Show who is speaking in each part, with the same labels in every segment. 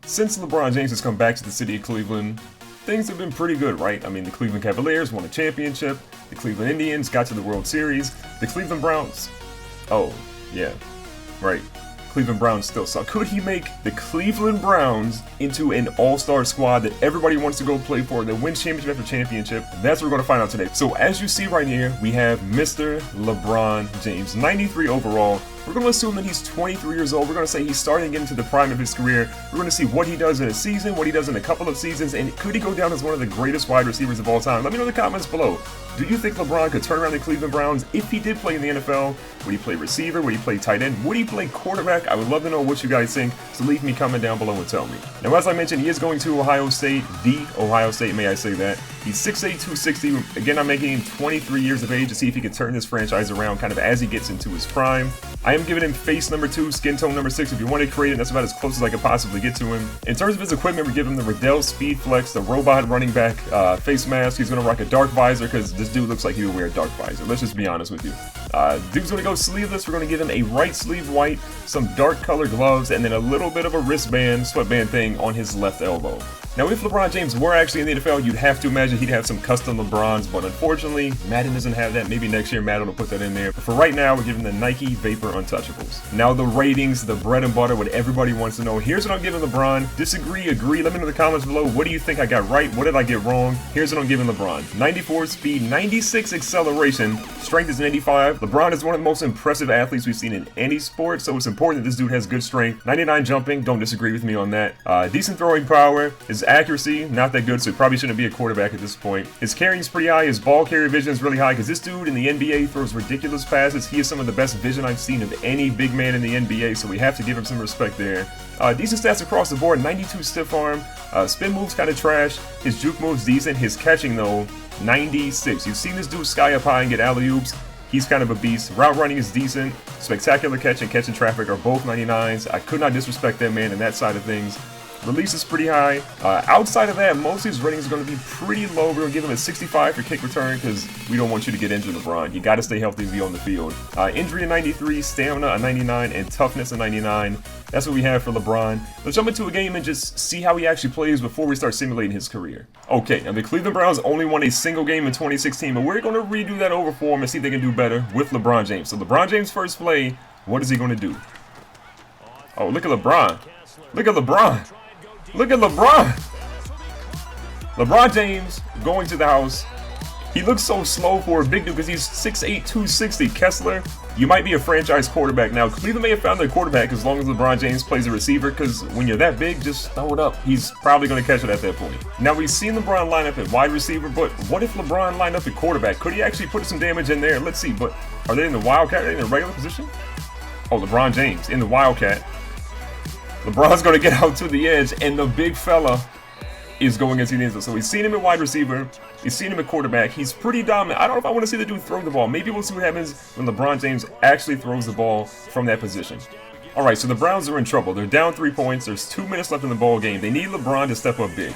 Speaker 1: Since LeBron James has come back to the city of Cleveland, things have been pretty good, right? I mean, the Cleveland Cavaliers won a championship, the Cleveland Indians got to the World Series, the Cleveland Browns, oh, yeah, right, Cleveland Browns still suck. Could he make the Cleveland Browns into an all-star squad that everybody wants to go play for, that wins championship after championship? That's what we're going to find out today. So as you see right here, we have Mr. LeBron James, 93 overall. We're going to assume that he's 23 years old. We're going to say he's starting to get into the prime of his career. We're going to see what he does in a season, what he does in a couple of seasons, and could he go down as one of the greatest wide receivers of all time? Let me know in the comments below. Do you think LeBron could turn around the Cleveland Browns if he did play in the NFL? Would he play receiver? Would he play tight end? Would he play quarterback? I would love to know what you guys think, so leave me a comment down below and tell me. Now, as I mentioned, he is going to Ohio State, the Ohio State, may I say that. He's 6'8", 260. Again, I'm making him 23 years of age to see if he can turn this franchise around kind of as he gets into his prime. I am giving him face number 2, skin tone number 6. If you want to create it, that's about as close as I could possibly get to him. In terms of his equipment, we give him the Riddell Speed Flex, the robot running back face mask. He's going to rock a dark visor because this dude looks like he would wear a dark visor. Let's just be honest with you. Dude's going to go sleeveless. We're going to give him a right sleeve white, some dark color gloves, and then a little bit of a wristband, sweatband thing on his left elbow. Now, if LeBron James were actually in the NFL, you'd have to imagine he'd have some custom LeBrons, but unfortunately, Madden doesn't have that. Maybe next year Madden will put that in there. But for right now, we're giving the Nike Vapor Untouchables. Now, the ratings, the bread and butter, what everybody wants to know. Here's what I'm giving LeBron. Disagree, agree, let me know in the comments below. What do you think I got right? What did I get wrong? Here's what I'm giving LeBron. 94 speed, 96 acceleration, strength is an 85. LeBron is one of the most impressive athletes we've seen in any sport, so it's important that this dude has good strength. 99 jumping, don't disagree with me on that. Decent throwing power, his accuracy, not that good, so he probably shouldn't be a quarterback at this point. His carrying is pretty high, his ball carrier vision is really high, because this dude in the NBA throws ridiculous passes. He has some of the best vision I've seen of any big man in the NBA, so we have to give him some respect there. Decent stats across the board, 92 stiff arm, spin moves kind of trash, his juke moves decent, his catching though, 96. You've seen this dude sky up high and get alley-oops. He's kind of a beast. Route running is decent. Spectacular catch and catching traffic are both 99s. I could not disrespect that man in that side of things. Release is pretty high. Outside of that, most of his ratings are going to be pretty low. We're going to give him a 65 for kick return because we don't want you to get injured, LeBron. You got to stay healthy and be on the field. Injury a 93, stamina a 99, and toughness a 99. That's what we have for LeBron. Let's jump into a game and just see how he actually plays before we start simulating his career. Okay, now the Cleveland Browns only won a single game in 2016, but we're going to redo that over for him and see if they can do better with LeBron James. So LeBron James' first play, what is he going to do? Oh, look at LeBron. Look at LeBron. Look at LeBron! LeBron James going to the house. He looks so slow for a big dude because he's 6'8", 260. Kessler, you might be a franchise quarterback. Now, Cleveland may have found their quarterback as long as LeBron James plays a receiver because when you're that big, just throw it up. He's probably going to catch it at that point. Now, we've seen LeBron line up at wide receiver, but what if LeBron lined up at quarterback? Could he actually put some damage in there? Let's see, but are they in the Wildcat? Are they in the regular position? Oh, LeBron James in the Wildcat. LeBron's going to get out to the edge, and the big fella is going against the end zone. So we've seen him at wide receiver. We've seen him at quarterback. He's pretty dominant. I don't know if I want to see the dude throw the ball. Maybe we'll see what happens when LeBron James actually throws the ball from that position. All right, so the Browns are in trouble. They're down 3 points. There's 2 minutes left in the ball game. They need LeBron to step up big.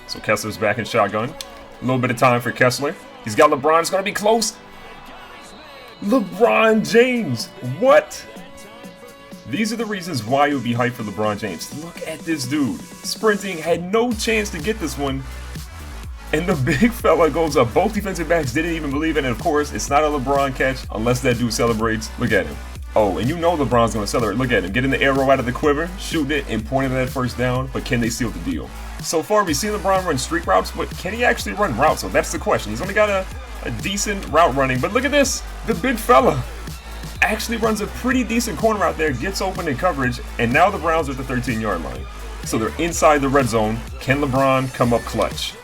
Speaker 1: So Kessler's back in shotgun. A little bit of time for Kessler. He's got LeBron. It's going to be close. LeBron James. What? These are the reasons why it would be hyped for LeBron James. Look at this dude. Sprinting, had no chance to get this one. And the big fella goes up. Both defensive backs didn't even believe it. And of course, it's not a LeBron catch unless that dude celebrates. Look at him. Oh, and you know LeBron's going to celebrate. Look at him. Getting the arrow out of the quiver, shooting it, and pointing that first down. But can they seal the deal? So far, we've seen LeBron run streak routes, but can he actually run routes? So that's the question. He's only got a decent route running. But look at this. The big fella actually runs a pretty decent corner out there, gets open in coverage, and now the Browns are at the 13-yard line. So they're inside the red zone. Can LeBron come up clutch?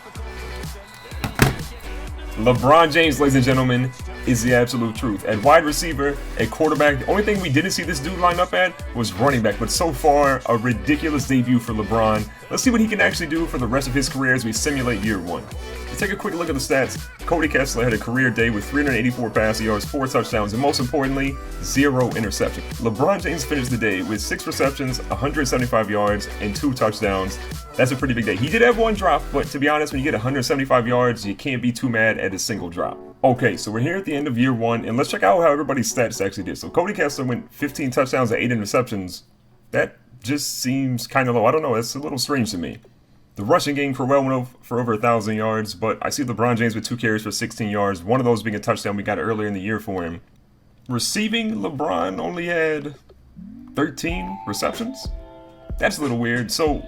Speaker 1: LeBron James, ladies and gentlemen, is the absolute truth. At wide receiver, at quarterback, the only thing we didn't see this dude line up at was running back. But so far, a ridiculous debut for LeBron. Let's see what he can actually do for the rest of his career as we simulate year one. Let's take a quick look at the stats. Cody Kessler had a career day with 384 passing yards, 4 touchdowns, and most importantly, 0 interceptions. LeBron James finished the day with 6 receptions, 175 yards, and 2 touchdowns. That's a pretty big day. He did have 1 drop, but to be honest, when you get 175 yards, you can't be too mad at a single drop. Okay, so we're here at the end of year one, and let's check out how everybody's stats actually did. So Cody Kessler went 15 touchdowns and 8 interceptions. just seems kind of low. I don't know, it's a little strange to me. The rushing game, Crowell went for over 1,000 yards, but I see LeBron James with 2 carries for 16 yards, one of those being a touchdown we got earlier in the year for him. Receiving, LeBron only had 13 receptions? That's a little weird. So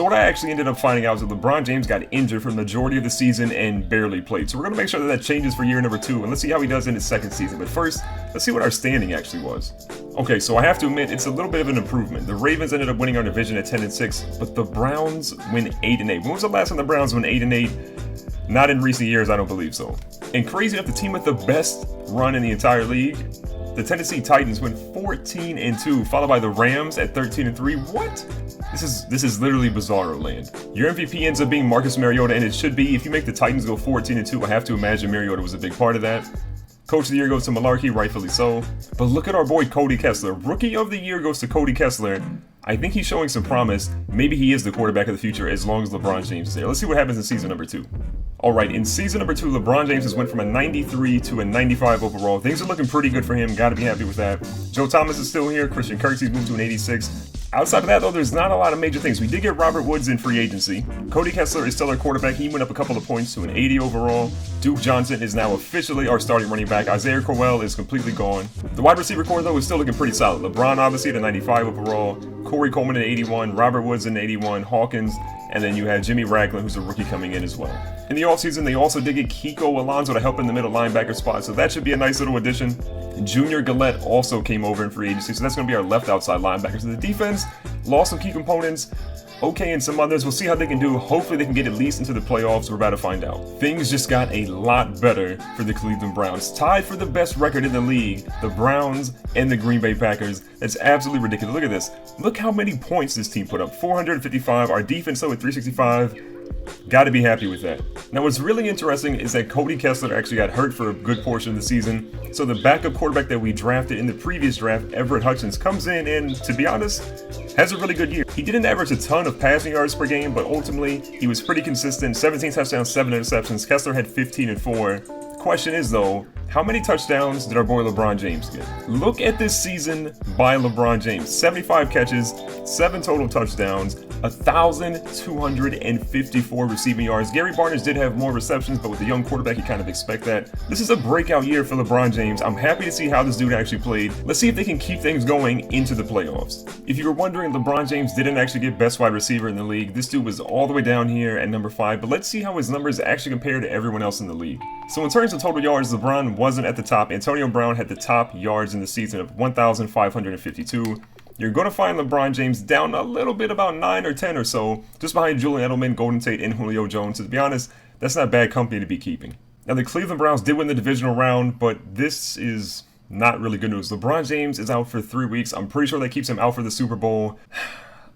Speaker 1: what I actually ended up finding out is that LeBron James got injured for the majority of the season and barely played. So we're going to make sure that changes for year number 2, and let's see how he does in his second season. But first, let's see what our standing actually was. Okay, so I have to admit, it's a little bit of an improvement. The Ravens ended up winning our division at 10-6, but the Browns win 8-8. When was the last time the Browns won 8-8? Not in recent years, I don't believe so. And crazy enough, the team with the best run in the entire league, the Tennessee Titans, went 14-2, followed by the Rams at 13-3. What? This is literally bizarro land. Your MVP ends up being Marcus Mariota, and it should be. If you make the Titans go 14-2, I have to imagine Mariota was a big part of that. Coach of the Year goes to Malarkey, rightfully so. But look at our boy Cody Kessler. Rookie of the Year goes to Cody Kessler. I think he's showing some promise. Maybe he is the quarterback of the future as long as LeBron James is there. Let's see what happens in season number 2. Alright, in season number 2, LeBron James has went from a 93 to a 95 overall. Things are looking pretty good for him. Gotta be happy with that. Joe Thomas is still here. Christian Kirksey's moved to an 86. Outside of that, though, there's not a lot of major things. We did get Robert Woods in free agency. Cody Kessler is still our quarterback. He went up a couple of points to an 80 overall. Duke Johnson is now officially our starting running back. Isaiah Crowell is completely gone. The wide receiver core, though, is still looking pretty solid. LeBron, obviously, at a 95 overall. Corey Coleman at 81. Robert Woods at 81. Hawkins. And then you have Jimmy Ragland, who's a rookie coming in as well. In the offseason, they also did get Kiko Alonso to help in the middle linebacker spot, so that should be a nice little addition. Junior Gillette also came over in free agency, so that's going to be our left outside linebacker. So the defense lost some key components. Okay, and some others. We'll see how they can do. Hopefully they can get at least into the playoffs. We're about to find out. Things just got a lot better for the Cleveland Browns. Tied for the best record in the league, the Browns and the Green Bay Packers. That's absolutely ridiculous. Look at this. Look how many points this team put up. 455. Our defense, though, at 365. Got to be happy with that. Now, what's really interesting is that Cody Kessler actually got hurt for a good portion of the season. So the backup quarterback that we drafted in the previous draft, Everett Hutchins, comes in and, to be honest, has a really good year. He didn't average a ton of passing yards per game, but ultimately, he was pretty consistent. 17 touchdowns, 7 interceptions. Kessler had 15 and 4. Question is, though, how many touchdowns did our boy LeBron James get? Look at this season by LeBron James. 75 catches, 7 total touchdowns, 1,254 receiving yards. Gary Barnidge did have more receptions, but with a young quarterback, you kind of expect that. This is a breakout year for LeBron James. I'm happy to see how this dude actually played. Let's see if they can keep things going into the playoffs. If you were wondering, LeBron James didn't actually get best wide receiver in the league. This dude was all the way down here at number 5, but let's see how his numbers actually compare to everyone else in the league. So in terms of total yards, LeBron wasn't at the top. Antonio Brown had the top yards in the season of 1,552. You're going to find LeBron James down a little bit, about 9 or 10 or so, just behind Julian Edelman, Golden Tate, and Julio Jones. To be honest, that's not bad company to be keeping. Now, the Cleveland Browns did win the divisional round, but this is not really good news. LeBron James is out for 3 weeks. I'm pretty sure that keeps him out for the Super Bowl.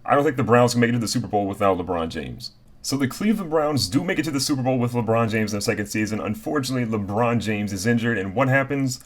Speaker 1: I don't think the Browns can make it to the Super Bowl without LeBron James. So the Cleveland Browns do make it to the Super Bowl with LeBron James in the second season. Unfortunately, LeBron James is injured, and what happens?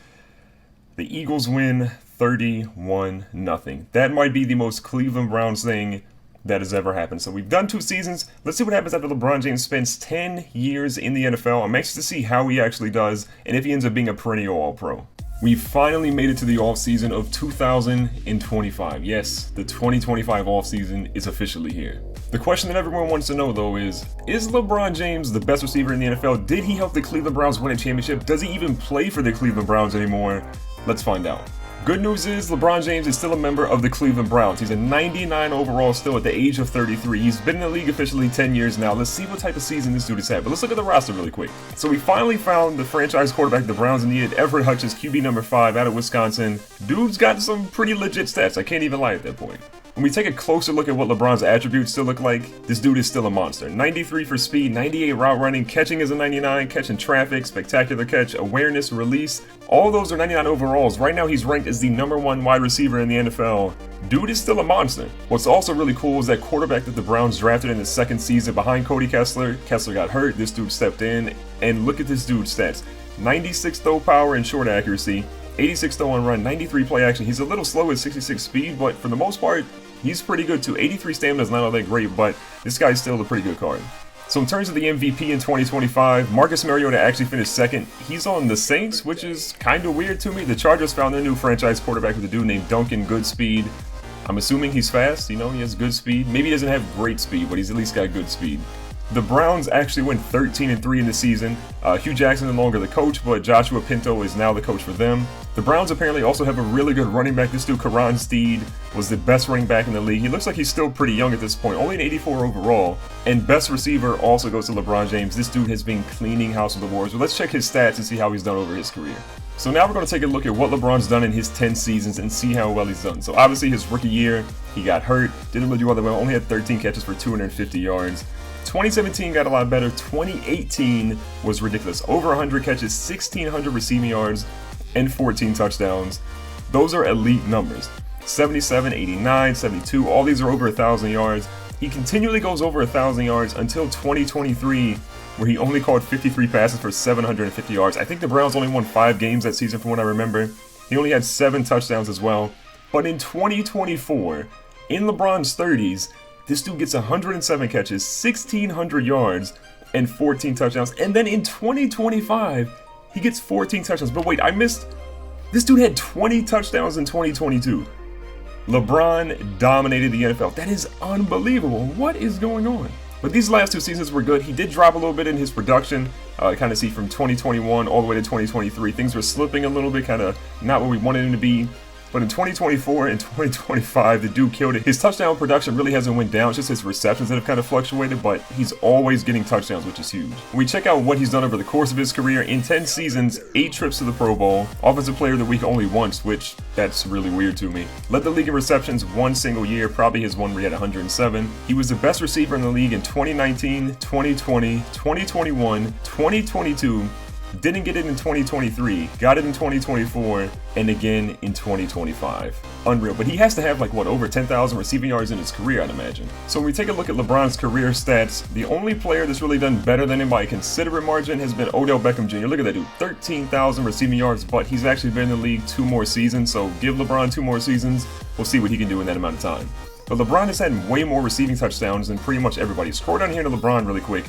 Speaker 1: The Eagles win 31-0. That might be the most Cleveland Browns thing that has ever happened. So we've done 2 seasons. Let's see what happens after LeBron James spends 10 years in the NFL. I'm anxious to see how he actually does and if he ends up being a perennial All-Pro. We finally made it to the offseason of 2025. Yes, the 2025 offseason is officially here. The question that everyone wants to know, though, is LeBron James the best receiver in the NFL? Did he help the Cleveland Browns win a championship? Does he even play for the Cleveland Browns anymore? Let's find out. Good news is LeBron James is still a member of the Cleveland Browns. He's a 99 overall still at the age of 33. He's been in the league officially 10 years now. Let's see what type of season this dude has had. But let's look at the roster really quick. So we finally found the franchise quarterback the Browns needed, Everett Hutchins, QB number 5 out of Wisconsin. Dude's got some pretty legit stats. I can't even lie at that point. When we take a closer look at what LeBron's attributes still look like, this dude is still a monster. 93 for speed, 98 route running, catching is a 99, catching traffic, spectacular catch, awareness, release. All those are 99 overalls. Right now he's ranked as the number 1 wide receiver in the NFL. Dude is still a monster. What's also really cool is that quarterback that the Browns drafted in the second season behind Cody Kessler. Kessler got hurt, this dude stepped in, and look at this dude's stats. 96 throw power and short accuracy, 86 throw and run, 93 play action. He's a little slow at 66 speed, but for the most part, he's pretty good too. 83 stamina is not all that great, but this guy's still a pretty good card. So in terms of the MVP in 2025, Marcus Mariota actually finished second. He's on the Saints, which is kind of weird to me. The Chargers found their new franchise quarterback with a dude named Duncan Goodspeed. I'm assuming he's fast, you know, he has good speed. Maybe he doesn't have great speed, but he's at least got good speed. The Browns actually went 13-3 in the season. Hugh Jackson no longer the coach, but Joshua Pinto is now the coach for them. The Browns apparently also have a really good running back. This dude, Karan Steed, was the best running back in the league. He looks like he's still pretty young at this point, only an 84 overall. And best receiver also goes to LeBron James. This dude has been cleaning house with the Warriors. But let's check his stats and see how he's done over his career. So now we're going to take a look at what LeBron's done in his 10 seasons and see how well he's done. So obviously his rookie year, he got hurt, didn't really do all that well, only had 13 catches for 250 yards. 2017 got a lot better. 2018 was ridiculous. Over 100 catches, 1,600 receiving yards, and 14 touchdowns. Those are elite numbers. 77, 89, 72, all these are over 1,000 yards. He continually goes over 1,000 yards until 2023, where he only caught 53 passes for 750 yards. I think the Browns only won 5 games that season from what I remember. He only had 7 touchdowns as well. But in 2024, in LeBron's 30s, this dude gets 107 catches, 1,600 yards, and 14 touchdowns. And then in 2025, he gets 14 touchdowns. But wait, I missed. This dude had 20 touchdowns in 2022. LeBron dominated the NFL. That is unbelievable. What is going on? But these last 2 seasons were good. He did drop a little bit in his production. Kind of see from 2021 all the way to 2023. Things were slipping a little bit, kind of not where we wanted him to be. But in 2024 and 2025, the dude killed it. His touchdown production really hasn't went down. It's just his receptions that have kind of fluctuated, but he's always getting touchdowns, which is huge. When we check out what he's done over the course of his career, in 10 seasons, 8 trips to the Pro Bowl, Offensive Player of the Week only once, which that's really weird to me. Led the league in receptions one single year, probably his one where he had 107. He was the best receiver in the league in 2019, 2020, 2021, 2022, didn't get it in 2023, got it in 2024, and again in 2025. Unreal. But he has to have over 10,000 receiving yards in his career, I'd imagine. So when we take a look at LeBron's career stats, the only player that's really done better than him by a considerable margin has been Odell Beckham Jr. Look at that dude, 13,000 receiving yards, but he's actually been in the league 2 more seasons, so give LeBron 2 more seasons, we'll see what he can do in that amount of time. But LeBron has had way more receiving touchdowns than pretty much everybody. Scroll down here to LeBron really quick.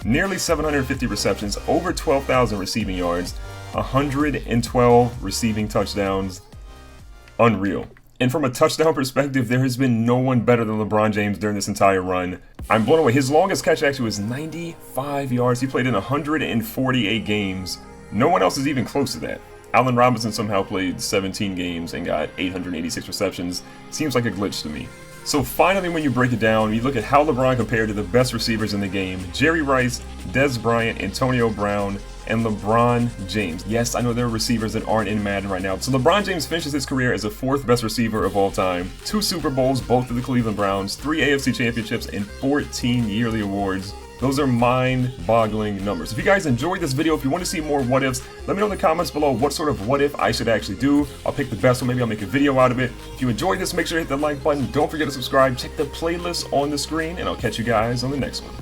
Speaker 1: Nearly 750 receptions, over 12,000 receiving yards, 112 receiving touchdowns. Unreal. And from a touchdown perspective, there has been no one better than LeBron James during this entire run. I'm blown away. His longest catch actually was 95 yards. He played in 148 games. No one else is even close to that. Allen Robinson somehow played 17 games and got 886 receptions. Seems like a glitch to me. So finally, when you break it down, you look at how LeBron compared to the best receivers in the game: Jerry Rice, Dez Bryant, Antonio Brown, and LeBron James. Yes, I know there are receivers that aren't in Madden right now. So LeBron James finishes his career as the 4th best receiver of all time. 2 Super Bowls, both of the Cleveland Browns, 3 AFC championships, and 14 yearly awards. Those are mind-boggling numbers. If you guys enjoyed this video, if you want to see more what-ifs, let me know in the comments below what sort of what-if I should actually do. I'll pick the best one, maybe I'll make a video out of it. If you enjoyed this, make sure to hit the like button. Don't forget to subscribe. Check the playlist on the screen, and I'll catch you guys on the next one.